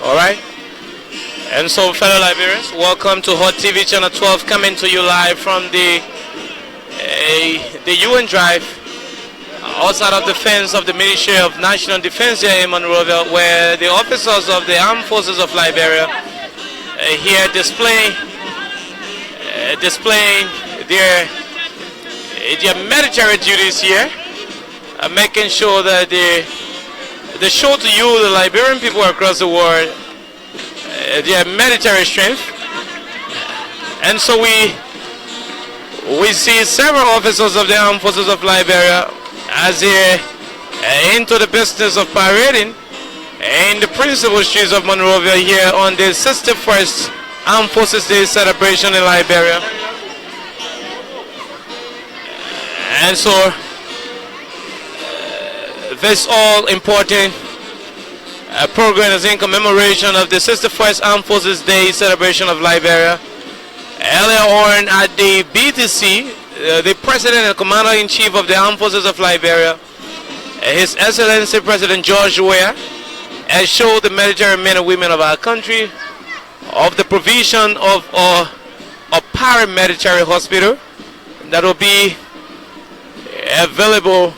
Alright? And so, fellow Liberians, welcome to Hot TV Channel 12, coming to you live from the UN Drive, outside of the fence of the Ministry of National Defense here in Monrovia, where the officers of the Armed Forces of Liberia here displaying their military duties here, making sure that they show to you, the Liberian people across the world, their military strength. And so we see several officers of the Armed Forces of Liberia as they into the business of parading in the principal streets of Monrovia here on the 61st Armed Forces Day celebration in Liberia. And so this all important program is in commemoration of the 61st Armed Forces Day celebration of Liberia. Earlier on at the BTC, the President and Commander-in-Chief of the Armed Forces of Liberia, His Excellency President George Weah, has showed the military men and women of our country of the provision of a paramilitary hospital that will be available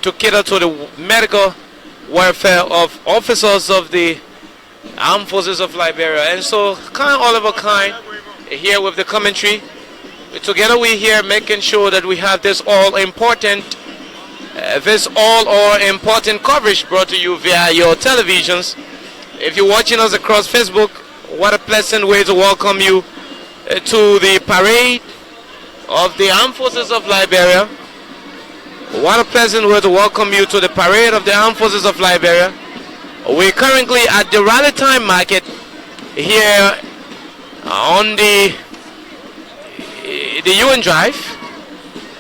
to cater to the medical welfare of officers of the Armed Forces of Liberia. And so, kind all of a kind, here with the commentary, together we here making sure that we have this all important coverage brought to you via your televisions. If you're watching us across Facebook, what a pleasant way to welcome you to the parade of the Armed Forces of Liberia. What a pleasant way to welcome you to the parade of the Armed Forces of Liberia. We're currently at the Rally Time Market here on the UN Drive,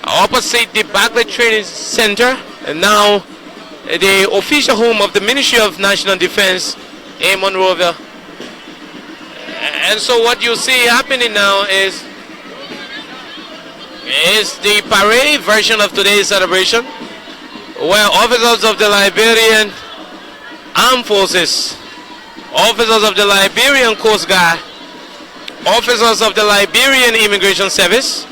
opposite the Bagley Training Center, and now the official home of the Ministry of National Defense in Monrovia. And so what you see happening now is the parade version of today's celebration, where officers of the Liberian Armed Forces, officers of the Liberian Coast Guard, officers of the Liberian Immigration Service,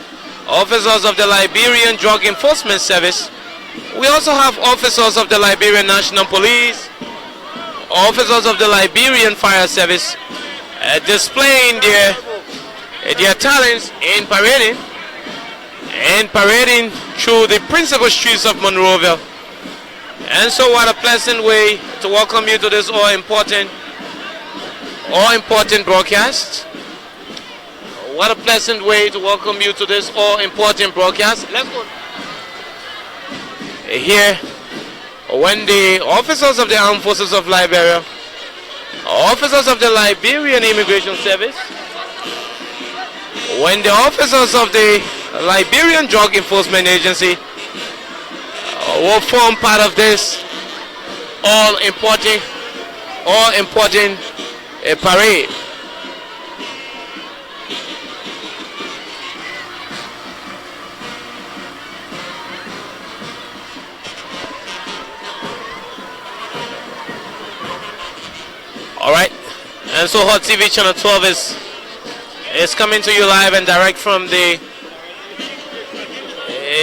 officers of the Liberian Drug Enforcement Service. We also have officers of the Liberian National Police, officers of the Liberian Fire Service, displaying their talents in parading through the principal streets of Monrovia. And so what a pleasant way to welcome you to this all important broadcast. What a pleasant way to welcome you to this all-important broadcast. Let's go. Here, when the officers of the Armed Forces of Liberia, officers of the Liberian Immigration Service, when the officers of the Liberian Drug Enforcement Agency will form part of this all-important parade. Alright, and so Hot TV Channel 12 is coming to you live and direct from the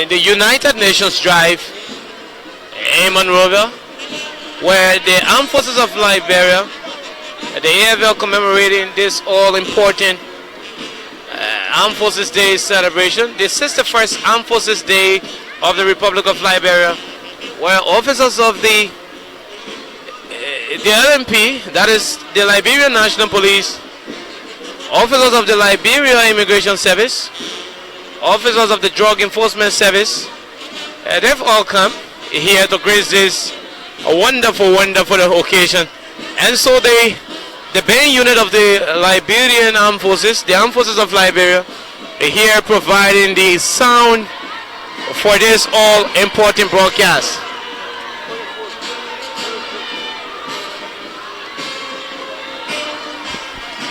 United Nations Drive in Monrovia, where the Armed Forces of Liberia, the AFL, commemorating this all-important Armed Forces Day celebration, the 61st Armed Forces Day of the Republic of Liberia, where officers of the LNP, that is the Liberian National Police, officers of the Liberia Immigration Service, officers of the Drug Enforcement Service, they've all come here to grace this wonderful occasion. And so the main unit of the Liberian Armed Forces, the Armed Forces of Liberia, here providing the sound for this all important broadcast.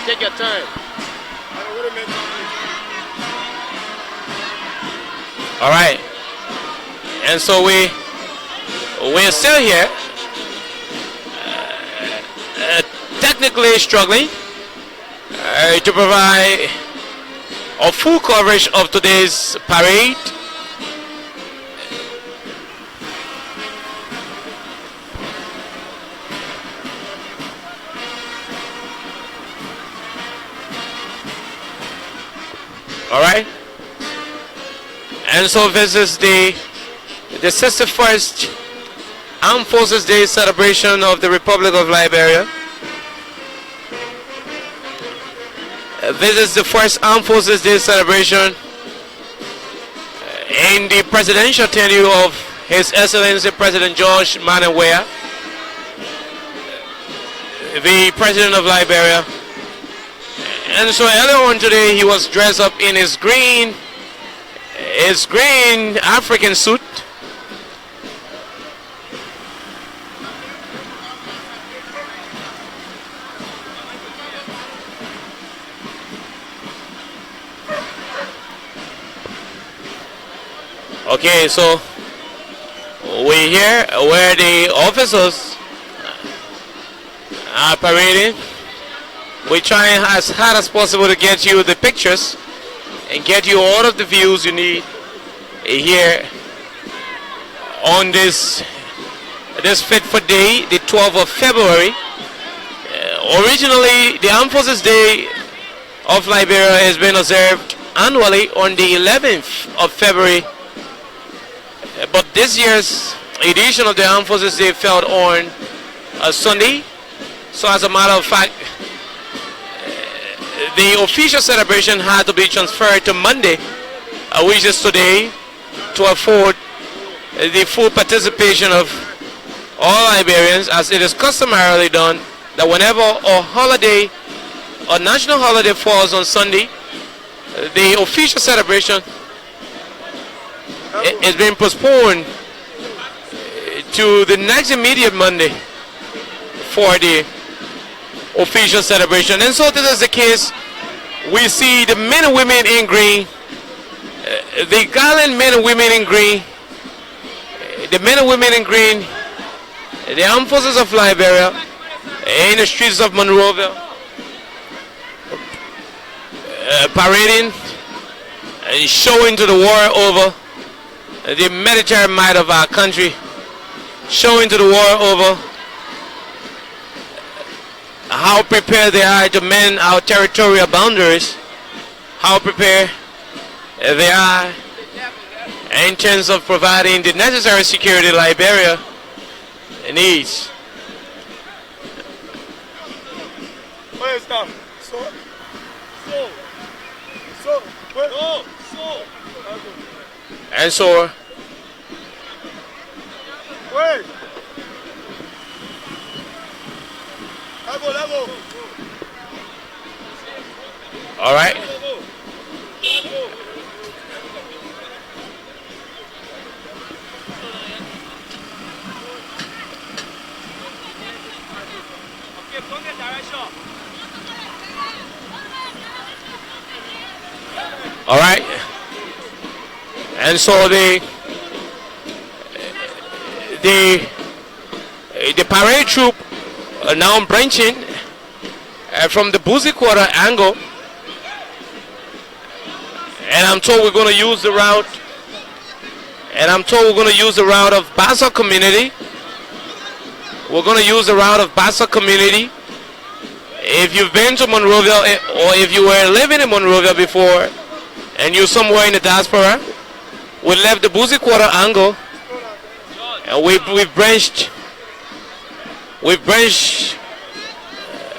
Take your time. All right. And so we're still here. technically struggling to provide a full coverage of today's parade. All right, and so this is the 61st Armed Forces Day celebration of the Republic of Liberia. This is the first Armed Forces Day celebration in the presidential tenure of His Excellency President George Monrovia, the President of Liberia. And so earlier on today, he was dressed up in his green African suit. Okay, so we're here where the officers are parading. We're trying as hard as possible to get you the pictures and get you all of the views you need here on this fateful day, the 12th of February. Originally, the Armed Forces Day of Liberia has been observed annually on the 11th of February. But this year's edition of the Armed Forces Day fell on a Sunday. So as a matter of fact, the official celebration had to be transferred to Monday, which is today, to afford the full participation of all Liberians, as it is customarily done that whenever a national holiday falls on Sunday, the official celebration is being postponed to the next immediate Monday for the official celebration. And so this is the case. We see the men and women in green, the gallant men and women in green, the men and women in green, the Armed Forces of Liberia in the streets of Monrovia, parading and showing to the world over the military might of our country, showing to the world over how prepared they are to mend our territorial boundaries, how prepared they are in terms of providing the necessary security Liberia needs. And so all right. All right. And so the parade troop are now branching from the Boozy Quarter angle, and I'm told we're going to use the route. And I'm told we're going to use the route of Bassa Community. We're going to use the route of Bassa Community. If you've been to Monrovia, or if you were living in Monrovia before, and you're somewhere in the diaspora, we left the Boozy Quarter angle, and we've branched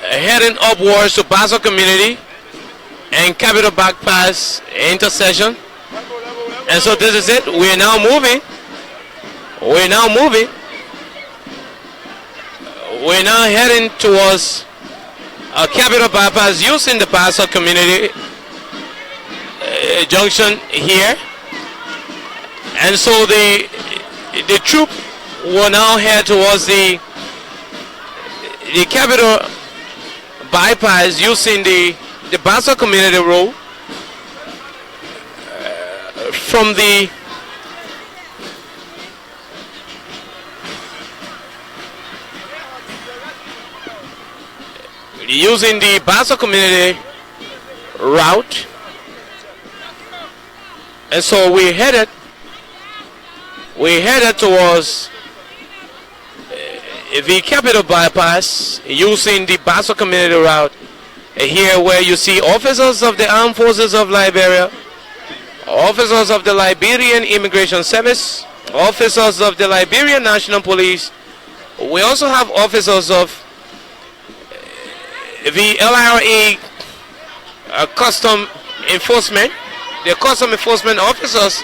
heading upwards to Bassa Community and Capital Bypass intersection. And so this is it. We're now moving. We're now heading towards Capital Bypass using the Bassa Community junction here. And so the troop will now head towards the Capital Bypass using the Bassa Community Road from the using the Basso community route. And so we headed towards the Capital Bypass using the Basso community route. Here where you see officers of the Armed Forces of Liberia, officers of the Liberian Immigration Service, officers of the Liberian National Police. We also have officers of the LRA Custom Enforcement, the Custom Enforcement officers,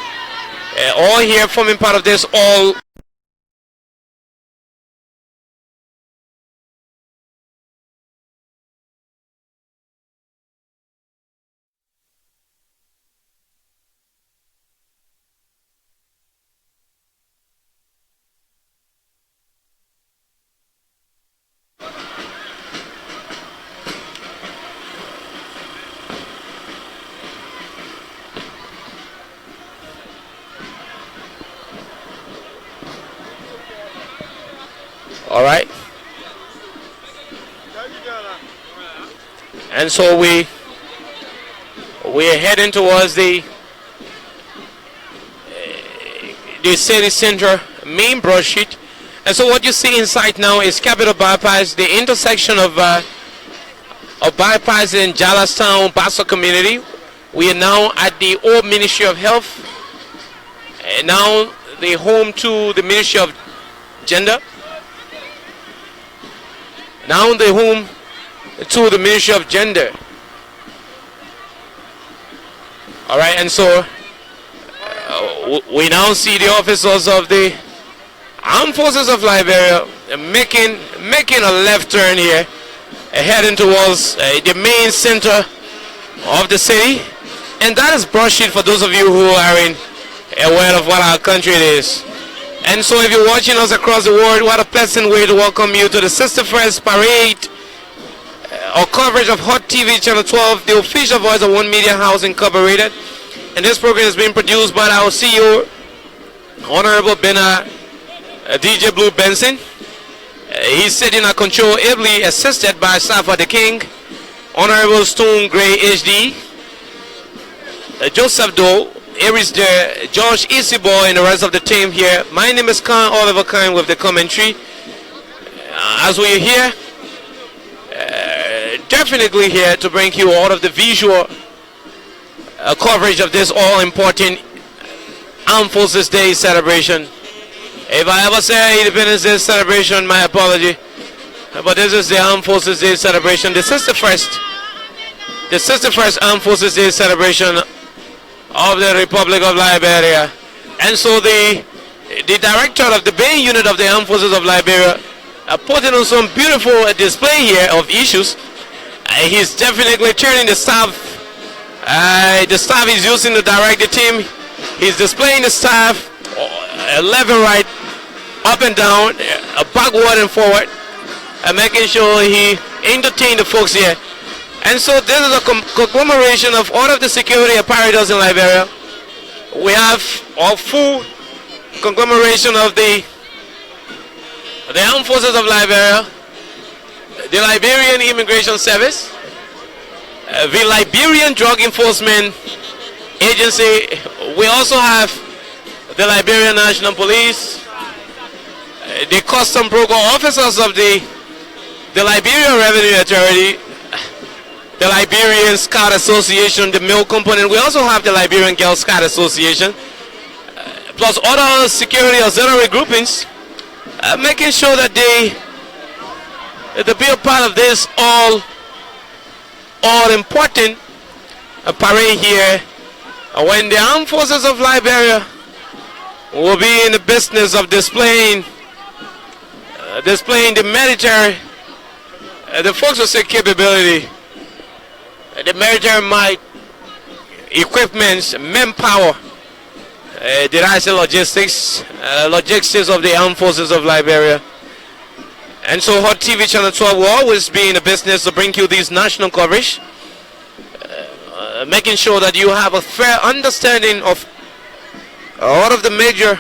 all here forming part of this all. All right. And so we're heading towards the city center main broadsheet. And so what you see in sight now is Capital Bypass, the intersection of Bypass in Jalastown, Basso community. We are now at the old Ministry of Health, and now the home to the Ministry of Gender. Now the home to the Ministry of Gender. All right, and so we now see the officers of the Armed Forces of Liberia making a left turn here, heading towards the main center of the city. And that is broadsheet for those of you who are aware of what our country is. And so if you're watching us across the world, what a pleasant way to welcome you to the 61st parade or coverage of Hot TV Channel 12, the official voice of One Media House Incorporated. And this program is being produced by our CEO, Honorable Bernard DJ Blue Benson. He's sitting at control, ably assisted by Safa the King, Honorable Stone Gray HD, Joseph Doe, Aries there, George Isibo, and the rest of the team here. My name is Khan Oliver Khan with the commentary. As we are here, definitely here to bring you all of the visual coverage of this all-important Armed Forces Day celebration. If I ever say Independence Day celebration, my apology. But this is the Armed Forces Day celebration, the 61st Armed Forces Day celebration of the Republic of Liberia. And so the director of the Bay Unit of the Armed Forces of Liberia putting on some beautiful display here of issues. He's definitely turning the staff he's using to direct the team. He's displaying the staff left and right, up and down, backward and forward, and making sure he entertains the folks here. And so this is a conglomeration of all of the security apparatus in Liberia. We have a full conglomeration of the Armed Forces of Liberia, the Liberian Immigration Service, the Liberian Drug Enforcement Agency. We also have the Liberian National Police, the Custom Program Officers of the Liberian Revenue Authority, the Liberian Scout Association, the male component. We also have the Liberian Girl Scout Association, plus other security auxiliary groupings, making sure that they be a part of this all important parade here, when the Armed Forces of Liberia will be in the business of displaying the military, the folks will say capability, the military might, equipments, manpower, did I say logistics of the Armed Forces of Liberia. And so Hot TV Channel 12 will always be in the business to bring you these national coverage, making sure that you have a fair understanding of all of the major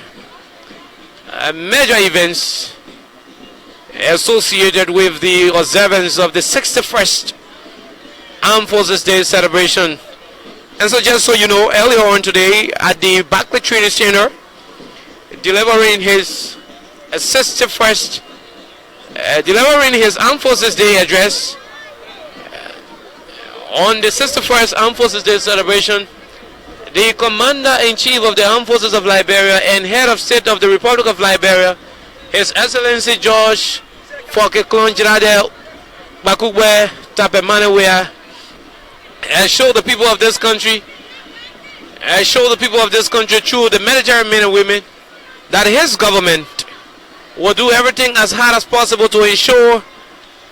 events associated with the observance of the 61st Armed Forces Day celebration. And so just so you know, earlier on today at the Barclay Training Center, delivering his 61st, delivering his Armed Forces Day address on the 61st Armed Forces Day celebration, the Commander-in-Chief of the Armed Forces of Liberia and Head of State of the Republic of Liberia, His Excellency George Fokeklon Jirade Bakugwe Tapemanewe, show the people of this country, through the military men and women, that his government will do everything as hard as possible to ensure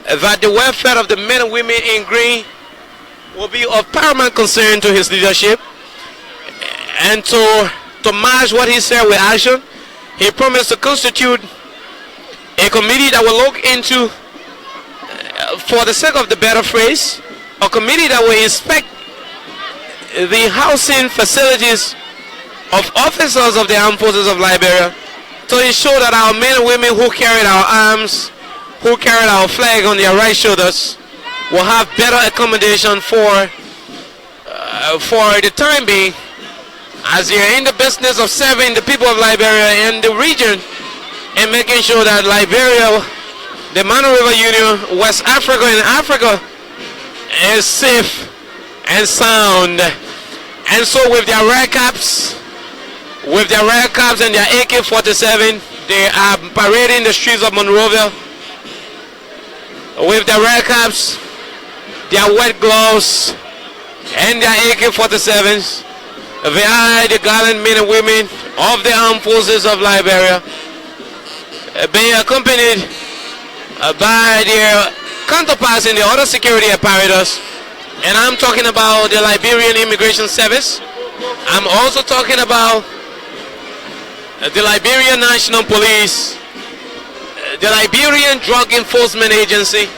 that the welfare of the men and women in green will be of paramount concern to his leadership. And to match what he said with action, he promised to constitute a committee that will look into, for the sake of the better phrase, a committee that will inspect the housing facilities of officers of the Armed Forces of Liberia to ensure that our men and women who carried our arms, who carried our flag on their right shoulders, will have better accommodation for the time being, as they are in the business of serving the people of Liberia and the region, and making sure that Liberia, the Monrovia Union, West Africa and Africa is safe and sound. And so with their red caps and their AK-47, they are parading the streets of Monrovia with their red caps, their wet gloves, and their AK-47s. They are the gallant men and women of the Armed Forces of Liberia, being accompanied by their counterparts in the other security apparatus. And I'm talking about the Liberian Immigration Service. I'm also talking about the Liberian National Police, the Liberian Drug Enforcement Agency,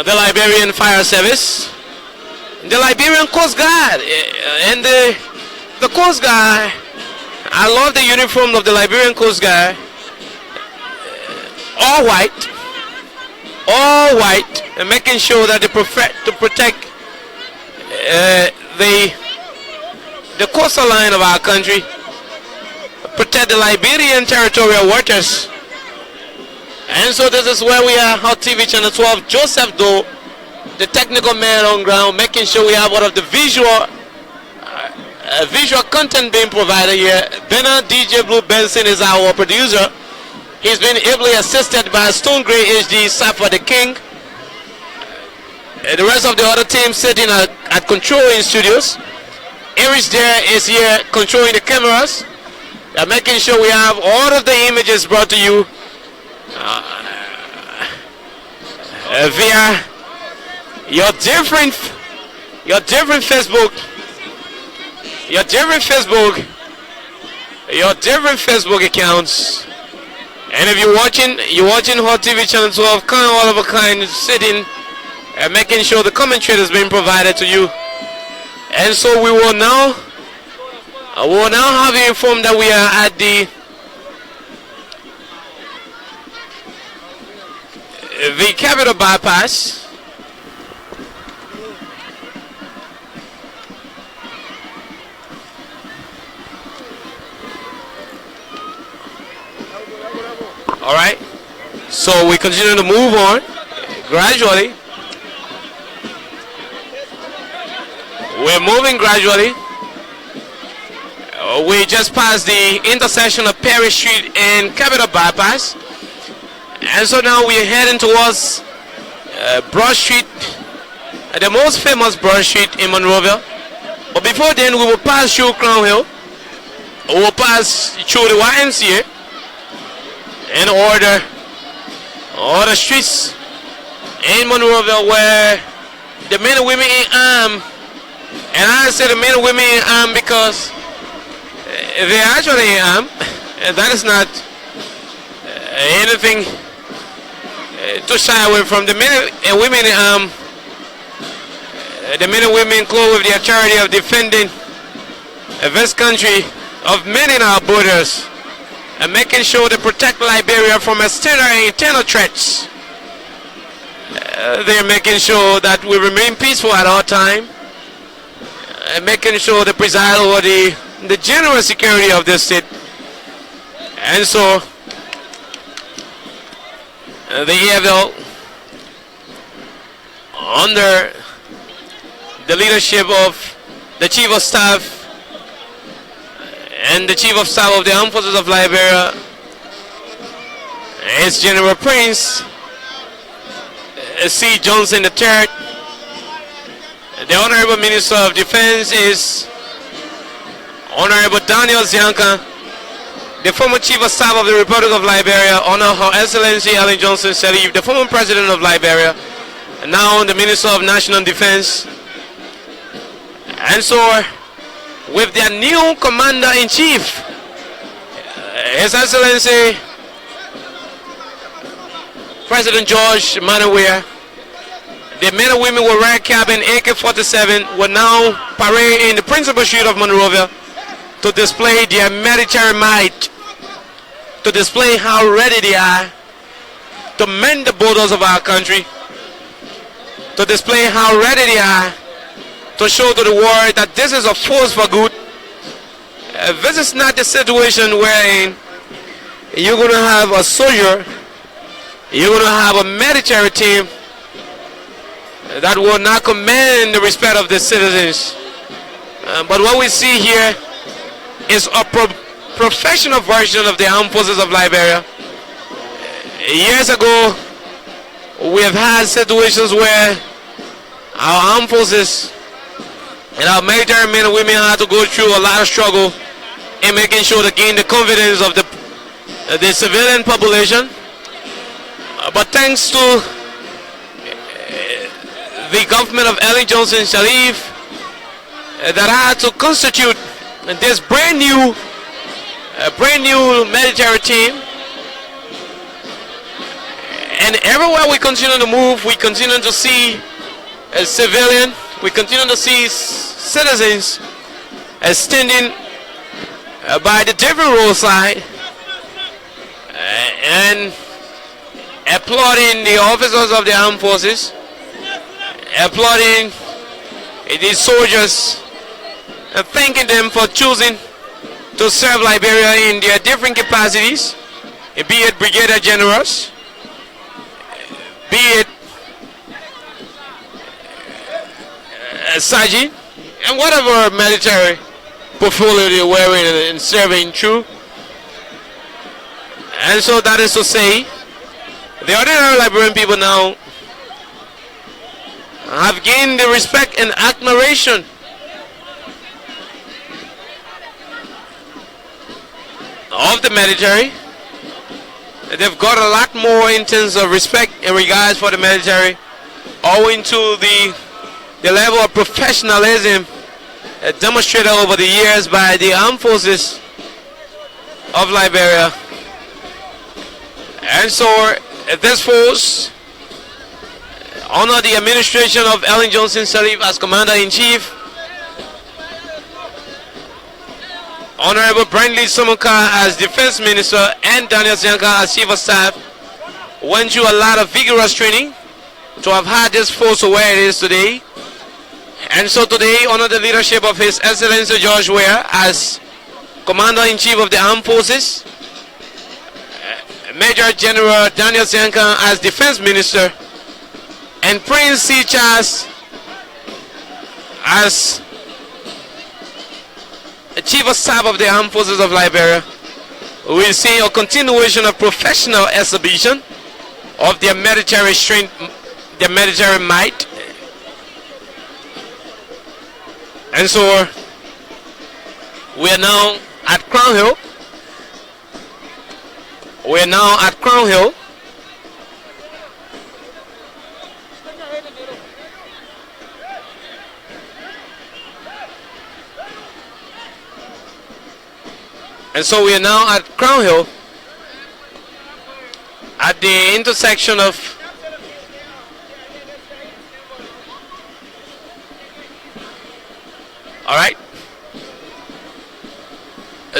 the Liberian Fire Service, the Liberian Coast Guard. And the Coast Guard, I love the uniform of the Liberian Coast Guard. All white, and making sure that they protect the coastal line of our country, protect the Liberian territorial waters. And so this is where we are, Hottfm Channel 12, Joseph Doe, the technical man on ground, making sure we have all of the visual content being provided here. Bernard DJ Blue Benson is our producer. He's been ably assisted by Stone Gray HD, Safa the King. The rest of the other team sitting at controlling studios. Erich there is here controlling the cameras. They're making sure we have all of the images brought to you via your different Facebook accounts. And if you're watching Hottfm Channel 12, kind of all of a kind, sitting and making sure the commentary is being provided to you. And so we will now have you informed that we are at the Capital Bypass. All right, so we continue to move on gradually. We're moving gradually. We just passed the intersection of Perry Street and Capital Bypass, and so now we're heading towards Broad Street, the most famous Broad Street in Monrovia. But before then, we will pass through Crown Hill. We will pass through the YMCA. In order, all the streets in Monrovia where the men and women in arms, and I say the men and women in arms because they're actually in arms, and that is not anything to shy away from. The men and women in arms, the men and women clothed with their charity of defending this country, of mending our borders, and making sure they protect Liberia from external and internal threats. They're making sure that we remain peaceful at all time, and making sure they preside over the general security of the state. And so the EFL, under the leadership of the Chief of Staff and the Chief of Staff of the Armed Forces of Liberia, is General Prince C. Johnson III. The Honorable Minister of Defense is Honorable Daniel Zianka. The former Chief of Staff of the Republic of Liberia, Honor Her Excellency Ellen Johnson Sirleaf, the former President of Liberia, and now the Minister of National Defense. And so, with their new Commander-in-Chief, His Excellency President George Monrovia, the men and women with red cap and AK-47 will now parade in the principal street of Monrovia to display their military might, to display how ready they are to mend the borders of our country, to display how ready they are to show to the world that this is a force for good. This is not the situation wherein you're going to have a soldier, you're going to have a military team that will not command the respect of the citizens. But what we see here is a professional version of the Armed Forces of Liberia. Years ago, we have had situations where our armed forces and our military men and women had to go through a lot of struggle in making sure to gain the confidence of the civilian population. But thanks to the government of Ellen Johnson Sirleaf, that had to constitute this brand new military team. And everywhere we continue to move, we continue to see a civilian, we continue to see citizens standing by the different roadside and applauding the officers of the armed forces, applauding these soldiers, and thanking them for choosing to serve Liberia in their different capacities, be it brigadier generals, be it sergeant, and whatever military portfolio they're wearing and serving through. And so that is to say, the ordinary Liberian people now have gained the respect and admiration of the military. They've got a lot more in terms of respect and regards for the military, owing to the level of professionalism demonstrated over the years by the armed forces of Liberia. And so this force, under the administration of Ellen Johnson Sirleaf as Commander-in-Chief, Honorable Brandley Somoka as Defense Minister, and Daniel Zianka as Chief of Staff, went through a lot of vigorous training to have had this force where it is today. And so today, under the leadership of His Excellency George Weah as Commander-in-Chief of the Armed Forces, Major General Daniel Zianka as Defense Minister, and Prince C. Charles as Chief of Staff of the Armed Forces of Liberia, we see a continuation of professional exhibition of their military strength, their military might. And so we are now at Crown Hill. We are now at Crown Hill. And so we are now at Crown Hill, at the intersection of all right.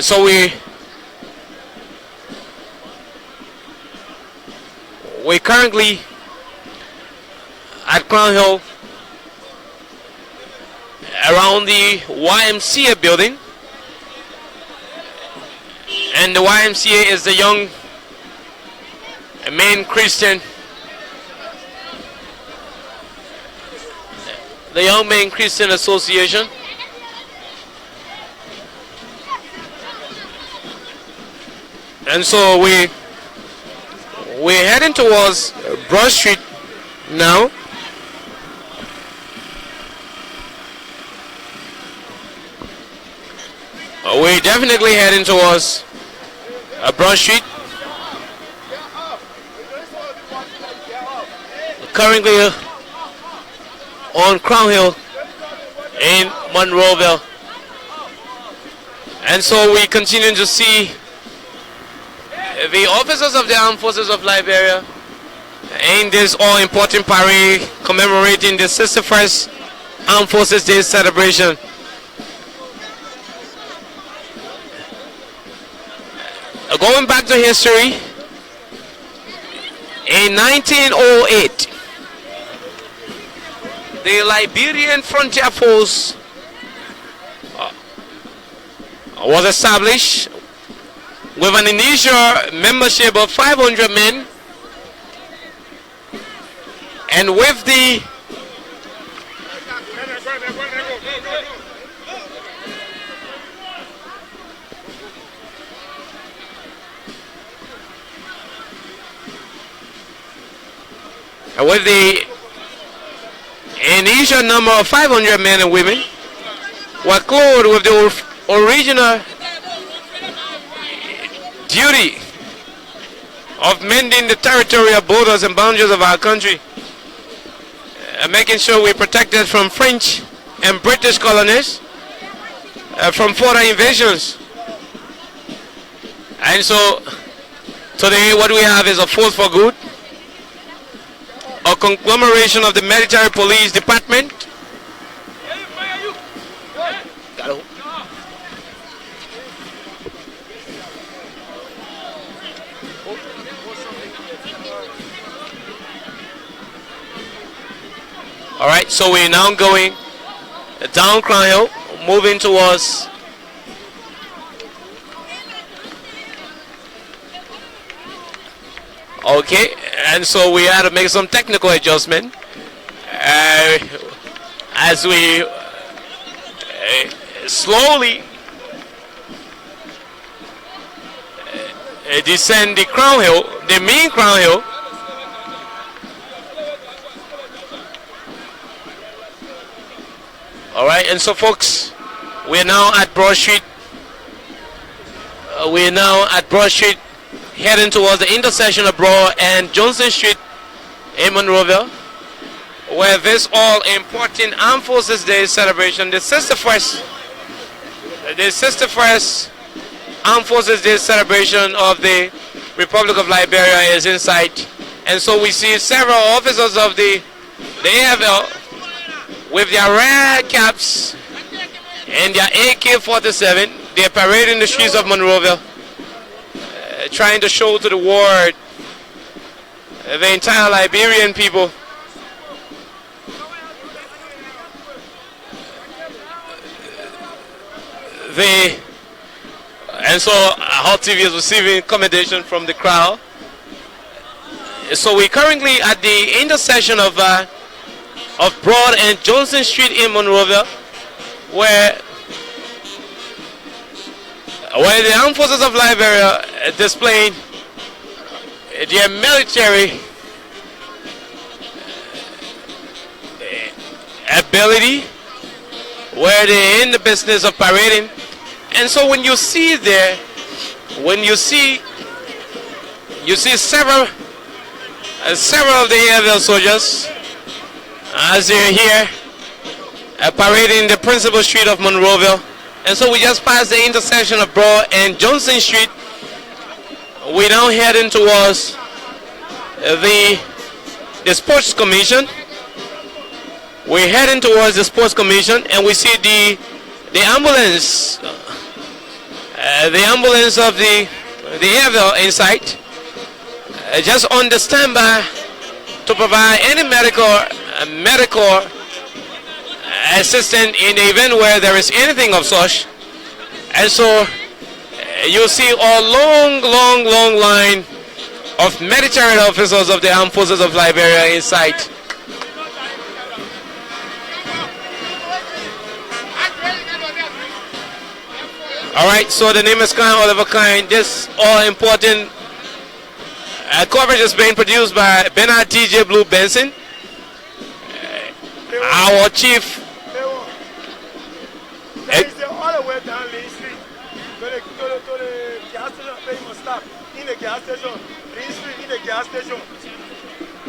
So we're currently at Crown Hill around the YMCA building, and the YMCA is the Young Men Christian Association. And so we're heading towards Broad Street now. We're definitely heading towards Broad Street. Currently on Crown Hill in Monrovia. And so we continue to see the officers of the Armed Forces of Liberia in this all-important parade commemorating the 61st Armed Forces Day celebration. Going back to history, in 1908, the Liberian Frontier Force was established with an initial membership of 500 men, and with the initial number of 500 men and women were clothed with the original duty of mending the territorial borders and boundaries of our country, making sure we're protected from French and British colonies, from further invasions. And so today what we have is a force for good, a conglomeration of the military police department, all right. So we're now going down Crown Hill, moving towards okay, and so we had to make some technical adjustment as we slowly descend the Crown Hill, the main Crown Hill. All right, and so folks, we're now at Broad Street. Heading towards the intersection of Broad and Johnson Street in Monrovia, where this all-important Armed Forces Day celebration, the 61st Armed Forces Day celebration of the Republic of Liberia is in sight. And so we see several officers of the AFL with their red caps and their AK-47. They're parading the streets of Monrovia, trying to show to the world, the entire Liberian people, and so Hottfm is receiving commendation from the crowd. So we're currently at the intersection of Broad and Johnson Street in Monrovia, where the Armed Forces of Liberia displaying their military ability, where they're in the business of parading. And so when you see there, you see several of the AFL soldiers as they're here parading the principal street of Monrovia. And so we just passed the intersection of Broad and Johnson Street. We're now heading towards the Sports Commission. We're heading towards the Sports Commission, and we see the ambulance, of the AFL in sight. just on the standby to provide any medical assistance in the event where there is anything of such. And so you see a long line of military officers of the armed forces of Liberia in sight. All right, so the name is kind, all of a kind. This all important coverage is being produced by Bernard TJ Blue Benson, our chief. All the way down Lane Street to the gas station. They must stop in the gas station. Lane Street in the gas station.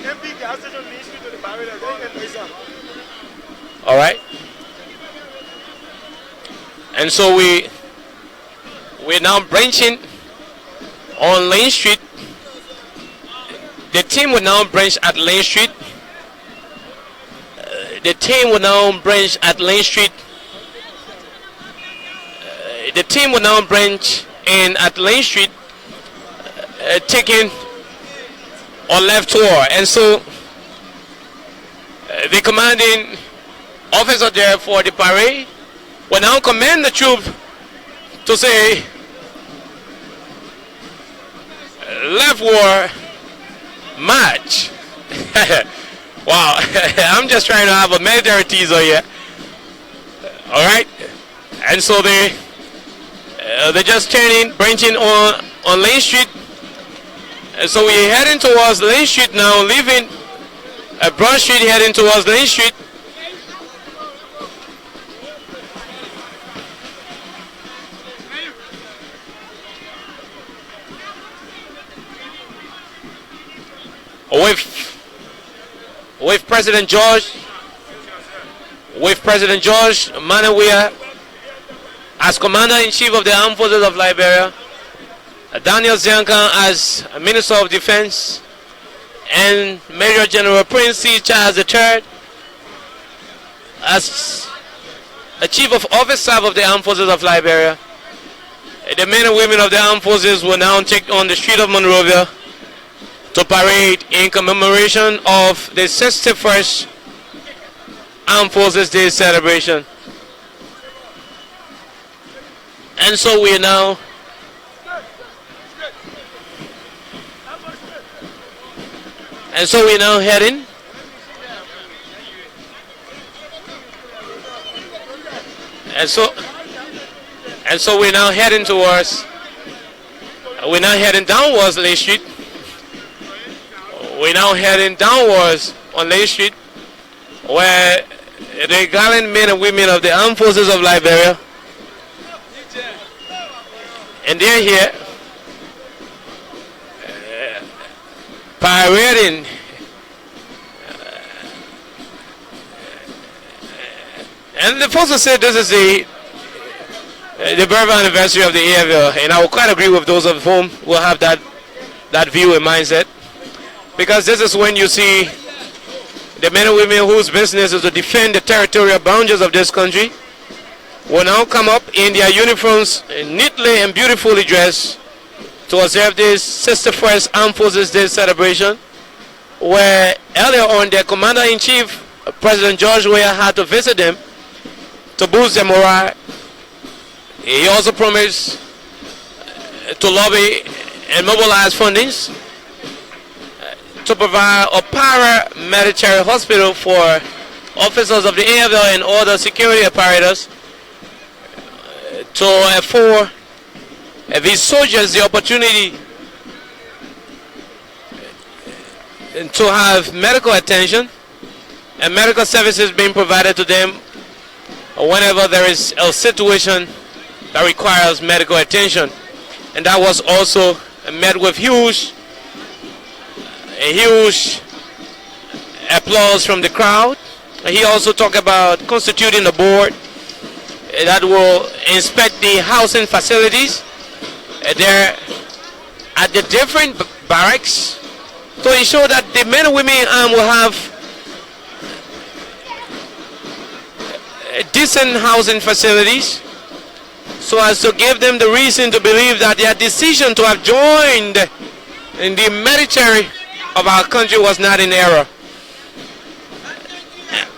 Empty gas station. Lane Street to the barrier. All right. And so we're now branching on Lane Street. The team will now branch at Lane Street. The team will now branch at Lane Street. The team will now branch in at Lane Street, taking a left tour. And so the commanding officer there for the parade will now command the troop to say, left war, march. Wow, I'm just trying to have a military teaser here. All right, and so they're just branching on Lane Street. And so we're heading towards Lane Street now, leaving Broad Street, heading towards Lane Street. With President George Monrovia as Commander-in-Chief of the Armed Forces of Liberia, Daniel Ziankan as Minister of Defense, and Major General Prince C. Charles III as a Chief of Office Staff of the Armed Forces of Liberia. The men and women of the Armed Forces will now take on the street of Monrovia to parade in commemoration of the 61st Armed Forces Day celebration. And so we are now heading we're now heading towards downwards Lane Street. We're now heading downwards on Lane Street, where the gallant men and women of the Armed Forces of Liberia, and they're here parading and the folks said this is the birth anniversary of the AFL, and I will quite agree with those of whom will have that view and mindset, because this is when you see the men and women whose business is to defend the territorial boundaries of this country will now come up in their uniforms, neatly and beautifully dressed, to observe this 61st Armed Forces Day celebration, where earlier on their Commander-in-Chief, President George Weah, had to visit them to boost their morale. He also promised to lobby and mobilize fundings to provide a paramilitary hospital for officers of the AFL and other security apparatus to afford these soldiers the opportunity to have medical attention and medical services being provided to them whenever there is a situation that requires medical attention. And that was also met with huge applause from the crowd. He also talked about constituting a board that will inspect the housing facilities there at the different barracks to ensure that the men and women will have decent housing facilities, so as to give them the reason to believe that their decision to have joined and the military of our country was not in error.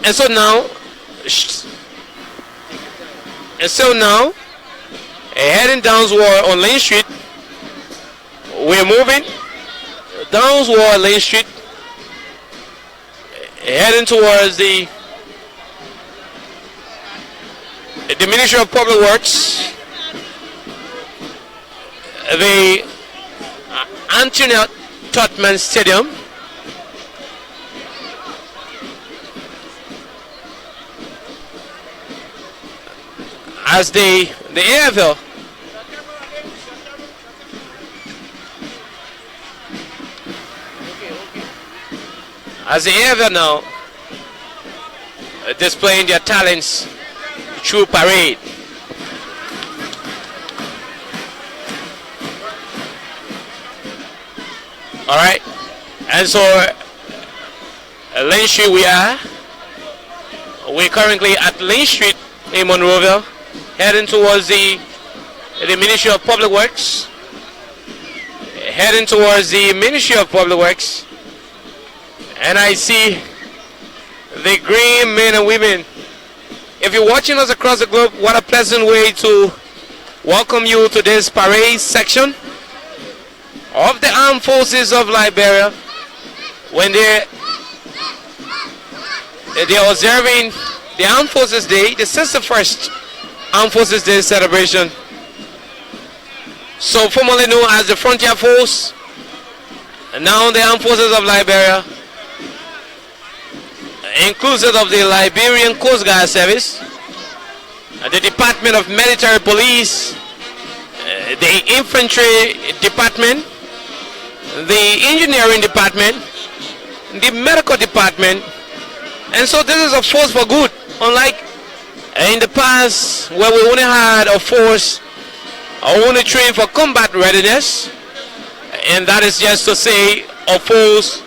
And so now, heading downward on Lane Street, we're moving downward Lane Street, heading towards the Ministry of Public Works, the Untitled Chapter Stadium, as the AFL now displaying their talents through parade. All right, and so Lane Street we're currently at Lane Street in Monrovia, heading towards the Ministry of Public Works. And I see the green men and women. If you're watching us across the globe, what a pleasant way to welcome you to this parade section of the Armed Forces of Liberia, when they're observing the Armed Forces Day, the 61st Armed Forces Day celebration. So formerly known as the Frontier Force, and now the Armed Forces of Liberia, inclusive of the Liberian Coast Guard Service, the Department of Military Police, the Infantry Department, the Engineering Department, the Medical Department. And so this is a force for good, unlike in the past where we only had a force only trained for combat readiness, and that is just to say a force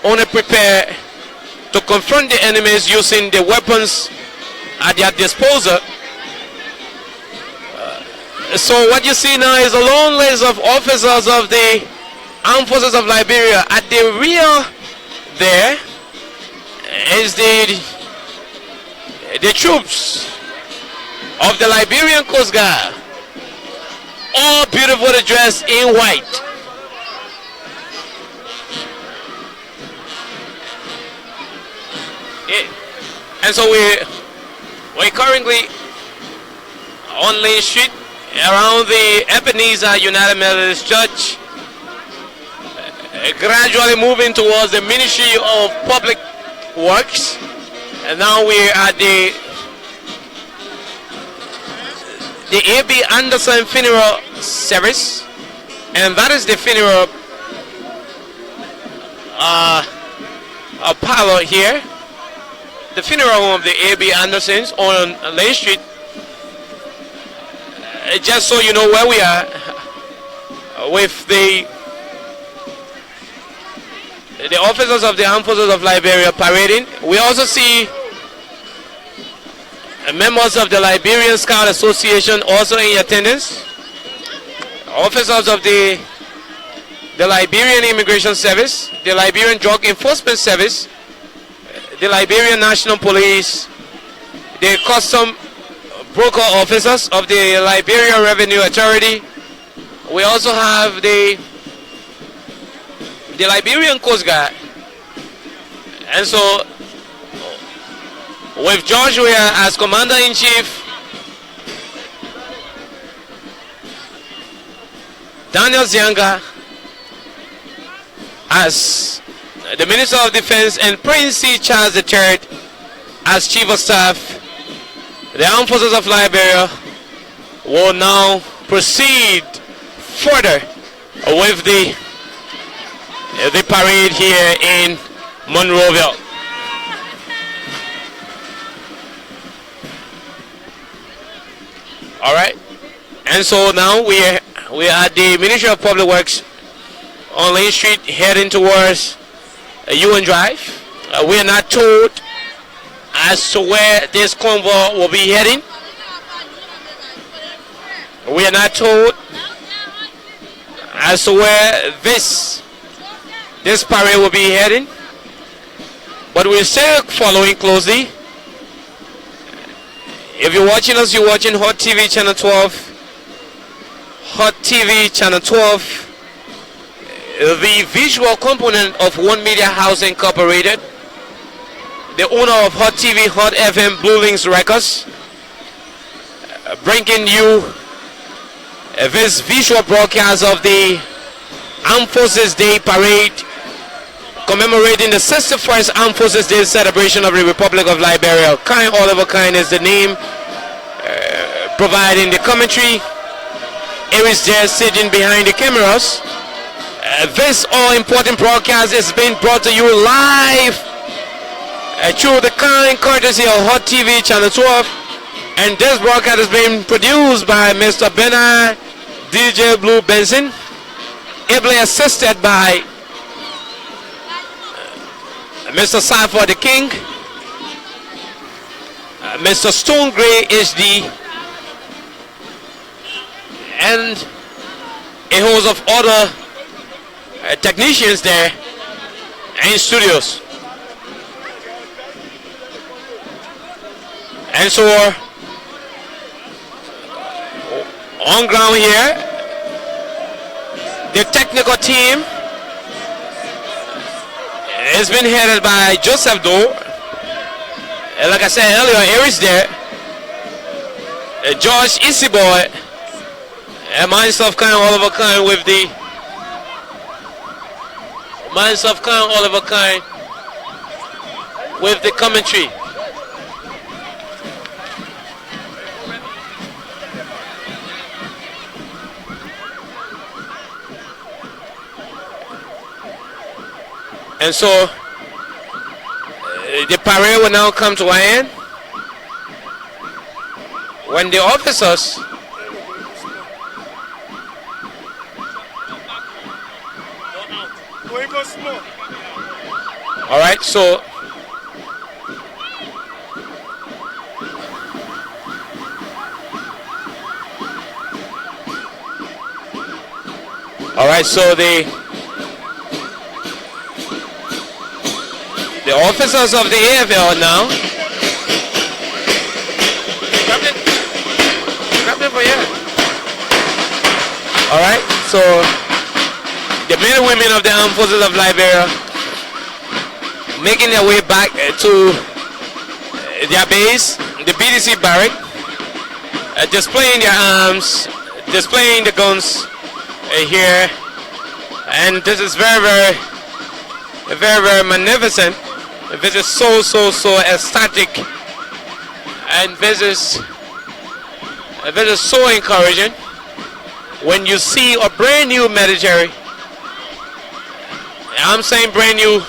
only prepared to confront the enemies using the weapons at their disposal. So what you see now is a long list of officers of the Armed Forces of Liberia. At the rear there is the troops of the Liberian Coast Guard, all beautifully dressed in white. And so we're currently on Lane Street around the Ebenezer United Methodist Church, gradually moving towards the Ministry of Public Works. And now we're at the A.B. Anderson Funeral Service, and that is the funeral parlor here, the funeral home of the A.B. Andersons on Lane Street. Just so you know where we are with the officers of the Armed Forces of Liberia parading. We also see members of the Liberian Scout Association also in attendance, officers of the Liberian Immigration Service, the Liberian Drug Enforcement Service, the Liberian National Police, the Custom Broker officers of the Liberia Revenue Authority. We also have the Liberian Coast Guard. And so with George Weah as Commander-in-Chief, Daniel Zianga as the Minister of Defense, and Prince C. Charles III as Chief of Staff, the Armed Forces of Liberia will now proceed further with the parade here in Monrovia. All right, and so now we are at the Ministry of Public Works on Lane Street, heading towards UN Drive. We are not told as to where this convoy will be heading. We are not told as to where this this parade will be heading. But we're still following closely. If you're watching us, you're watching Hot TV Channel 12. Hot TV Channel 12. The visual component of One Media House Incorporated. The owner of Hot TV, Hottfm, Blue Links Records. Bringing you this visual broadcast of the Armed Forces Day Parade, commemorating the 61st Armed Forces Day celebration of the Republic of Liberia. Kind Oliver Kind is the name, providing the commentary. Eric there sitting behind the cameras. This all-important broadcast is being brought to you live through the kind courtesy of Hot TV Channel 12. And this broadcast is being produced by Mr. Bernard DJ Blue Benson, ably assisted by Mr. Cypher the King, Mr. Stone Gray HD, and a host of other technicians there in studios. And so on ground here, the technical team has been headed by Joseph Doe. And like I said earlier, Eric's there. George Isiboy and myself, Kind Oliver Kind, with the with the commentary. And so the parade will now come to an end when the officers all right, so the officers of the AFL now. Grab it for you. All right, so the men and women of the Armed Forces of Liberia making their way back to their base, the BDC barrack, displaying their arms, displaying the guns here, and this is very magnificent. This is so ecstatic, and this is so encouraging when you see a brand new military. I'm saying brand new.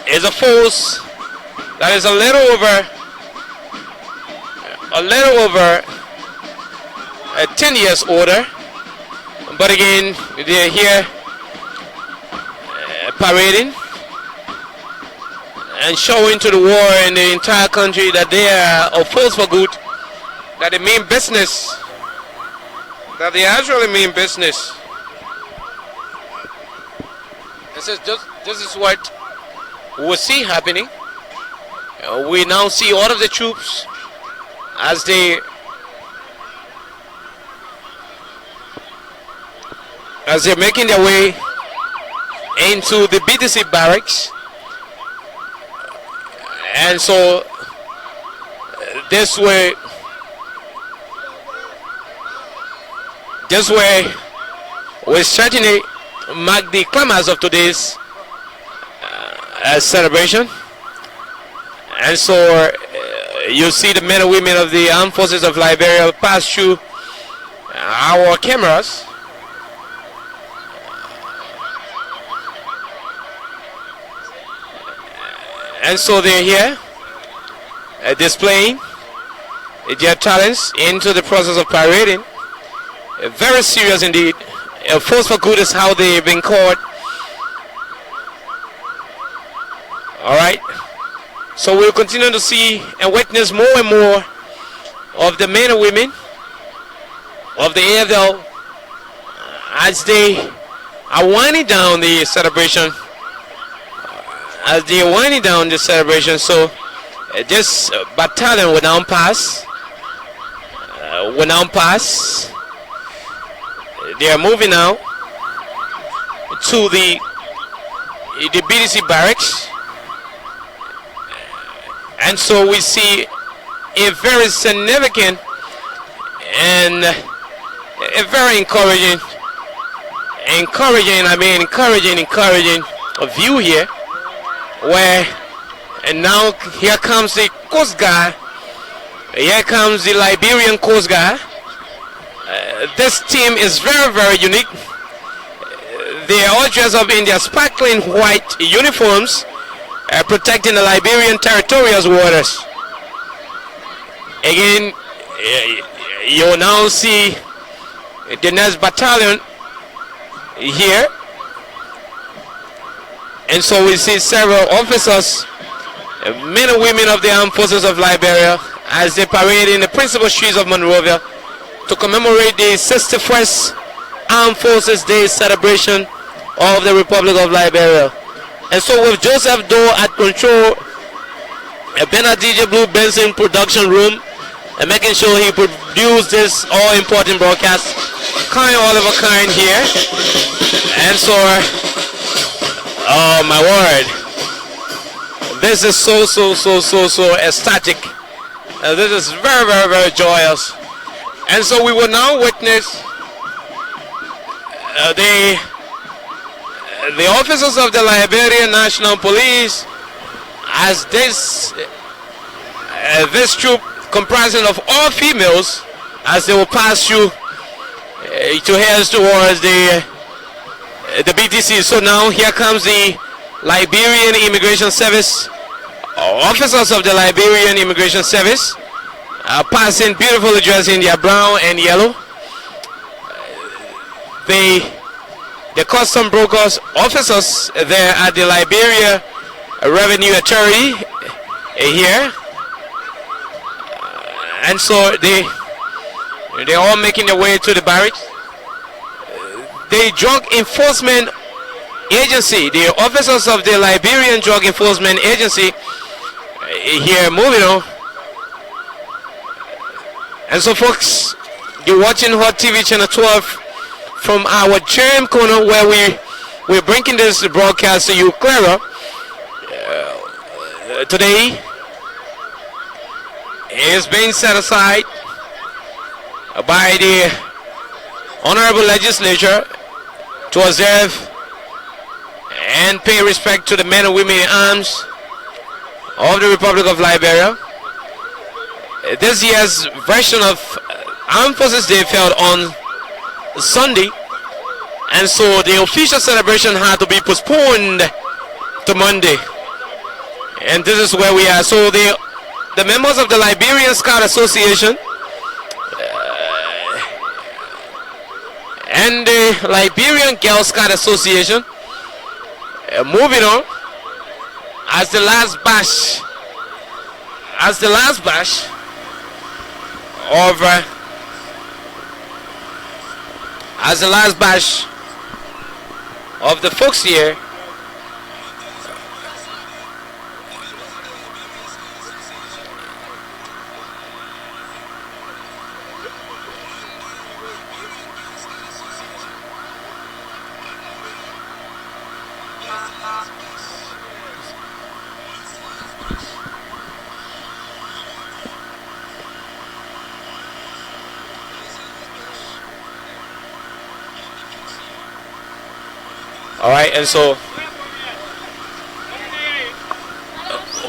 Is a force that is a little over 10 years older, but again they're here parading and showing to the world and the entire country that they are a force for good, that they mean business, that they actually mean business. This is what we see happening. We now see all of the troops as they're making their way into the BTC barracks. And so this way we certainly mark the climax of today's celebration. And so you see the men and women of the Armed Forces of Liberia pass through our cameras. And so they're here displaying their talents into the process of parading. Very serious indeed. A force for good is how they've been called. All right. So we'll continue to see and witness more and more of the men and women of the AFL as they are winding down the celebration. As they are winding down the celebration, so this battalion will now pass. They are moving now to the BDC barracks, and so we see a very significant and a very encouraging view here, where and now here comes the Coast Guard. Here comes the Liberian Coast Guard. This team is very, very unique. They are all dressed up in their sparkling white uniforms, protecting the Liberian territorial waters. Again, you will now see the next battalion here. And so we see several officers, men and women of the armed forces of Liberia, as they parade in the principal streets of Monrovia to commemorate the 61st Armed Forces Day celebration of the Republic of Liberia. And so with Joseph Doe at control, Bernard DJ Blue Benson production room, and making sure he produced this all-important broadcast, kind all of a kind here. And so, oh my word, this is so ecstatic. This is very, very, very joyous. And so we will now witness the officers of the Liberian National Police, as this troop comprising of all females, as they will pass through to head towards the BTC. So now here comes the Liberian Immigration Service, officers of the Liberian Immigration Service, passing beautifully dressed in their brown and yellow. The custom brokers officers there at the Liberia Revenue Authority here, and so they're all making their way to the barracks. The Drug Enforcement Agency, the officers of the Liberian Drug Enforcement Agency here moving on. And so folks, you're watching Hot TV Channel 12 from our Germ corner, where we're bringing this broadcast to you clearer. Today is being set aside by the Honorable Legislature to observe and pay respect to the men and women in arms of the Republic of Liberia. This year's version of Armed Forces Day fell on Sunday, and so the official celebration had to be postponed to Monday. And this is where we are. So the members of the Liberian Scout Association and the Liberian Girl Scout Association moving on as the last batch of the folks here. All right, and so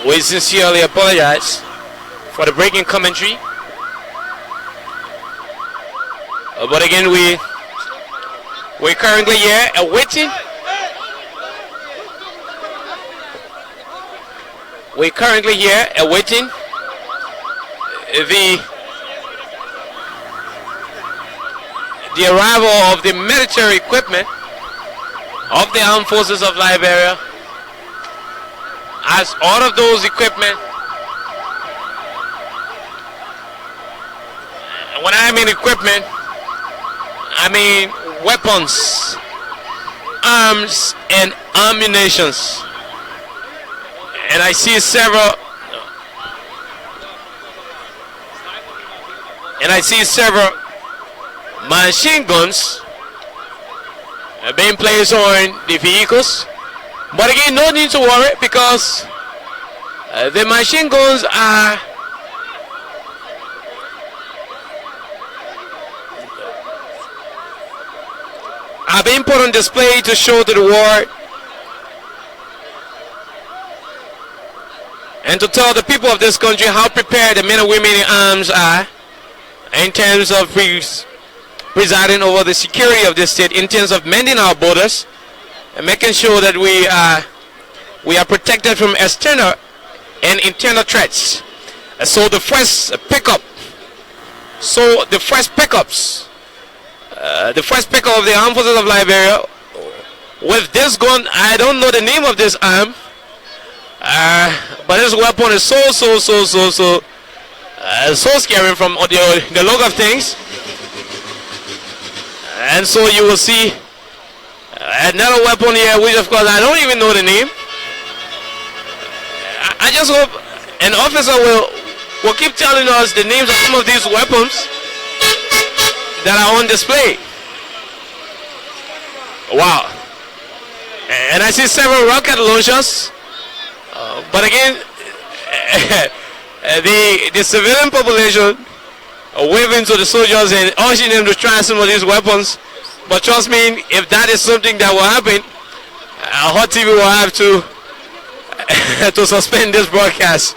we sincerely apologize for the breaking commentary. But again, we're currently here awaiting. We're currently here awaiting the arrival of the military equipment of the Armed Forces of Liberia, as all of those equipment, when I mean equipment, I mean weapons, arms and ammunitions. And I see several machine guns being placed on the vehicles. But again, no need to worry, because the machine guns are being put on display to show to the world and to tell the people of this country how prepared the men and women in arms are in terms of presiding over the security of this state, in terms of mending our borders and making sure that we are protected from external and internal threats. So the first pickups, the first pickup of the armed forces of Liberia with this gun. I don't know the name of this arm, but this weapon is so scary from the look of things. And so you will see another weapon here, which of course I don't even know the name. I just hope an officer will keep telling us the names of some of these weapons that are on display. Wow. And I see several rocket launchers. But again, the civilian population are waving to the soldiers and urging them to try some of these weapons. But trust me, if that is something that will happen, Hottfm will have to suspend this broadcast.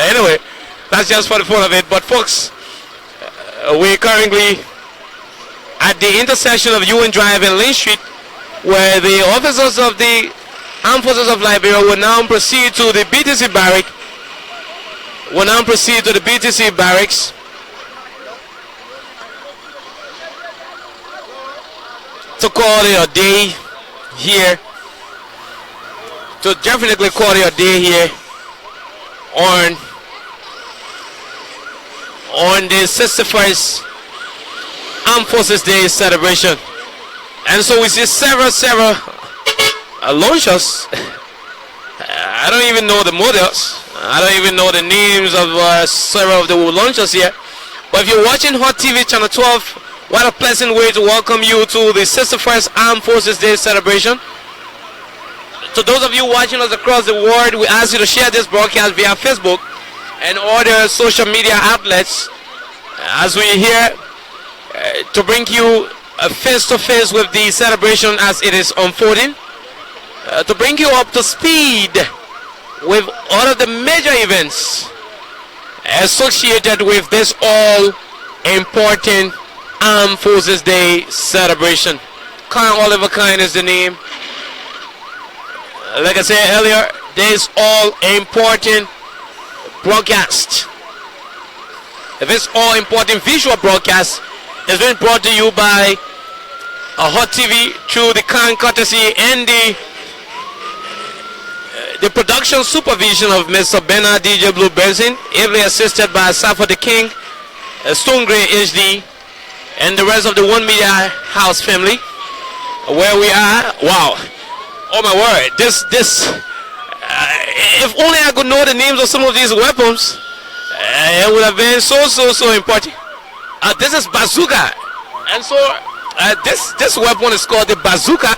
Anyway, that's just for the fun of it. But folks, we're currently at the intersection of UN Drive and Lynn Street, where the officers of the Armed Forces of Liberia will now proceed to the BTC barracks. To call it a day here. To definitely call it a day here on the 61st Armed Forces Day celebration. And so we see several launchers. I don't even know the models. I don't even know the names of several of the launchers here. But if you're watching Hot TV Channel 12, what a pleasant way to welcome you to the 61st Armed Forces Day celebration. To those of you watching us across the world, we ask you to share this broadcast via Facebook and other social media outlets, as we here to bring you face to face with the celebration as it is unfolding, to bring you up to speed with all of the major events associated with this all important Armed Forces Day celebration. Khan Oliver Khan is the name. Like I said earlier, this all important broadcast, this all important visual broadcast is being brought to you by Hot TV through the kind courtesy and the production supervision of Mr. Bernard DJ Blue Benson, ably assisted by Safa the King, Stone Gray HD, and the rest of the One Media House family. Where we are, wow, oh my word, this if only I could know the names of some of these weapons, it would have been so important. This is bazooka, and so this weapon is called the bazooka.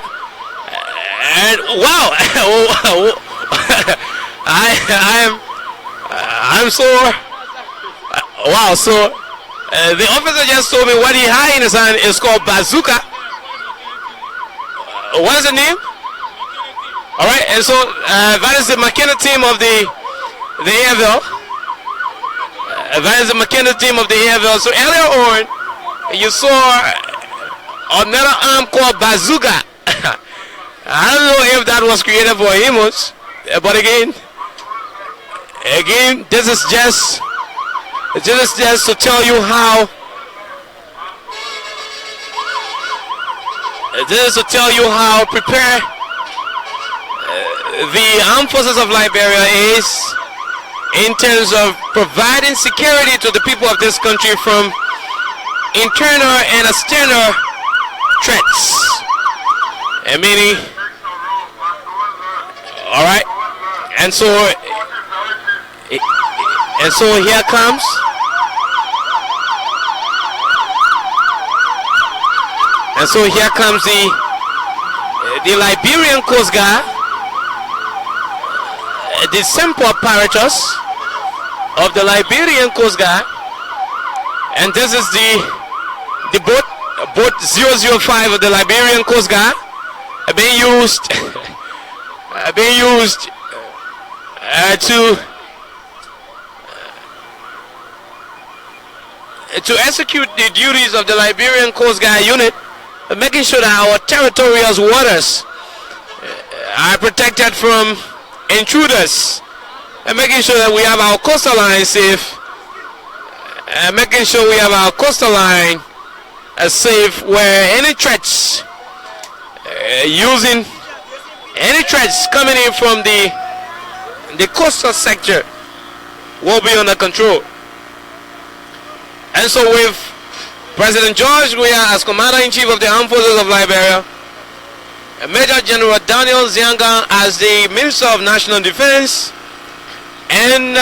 And wow, I'm so wow. So the officer just told me what he had in his hand is called bazooka. What is the name? All right, and so that is the McKenna team of the AFL. That is the McKenna team of the AFL. So earlier on, you saw another arm called bazooka. I don't know if that was created for humans, but again, this is just to tell you how. This is to tell you how prepared the Armed Forces of Liberia is in terms of providing security to the people of this country from internal and external threats. Meaning, all right, and so here comes. And so here comes the Liberian Coast Guard, the simple apparatus of the Liberian Coast Guard, and this is the boat 005 of the Liberian Coast Guard being used to execute the duties of the Liberian Coast Guard unit, making sure that our territorial waters are protected from intruders, and making sure that we have our coastal line safe, and making sure we have our coastal line safe, where any threats coming in from the coastal sector will be under control. And so with President George Weah as Commander-in-Chief of the Armed Forces of Liberia, Major General Daniel Zianga as the Minister of National Defense, and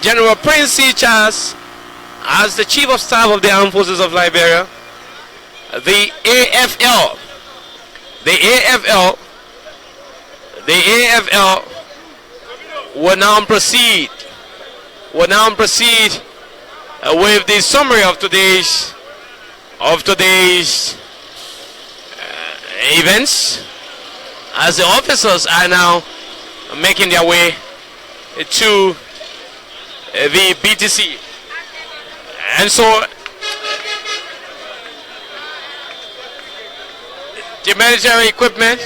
General Prince C. Charles as the Chief of Staff of the Armed Forces of Liberia, the AFL will now proceed with the summary of today's events, as the officers are now making their way to the BTC. And so the military equipment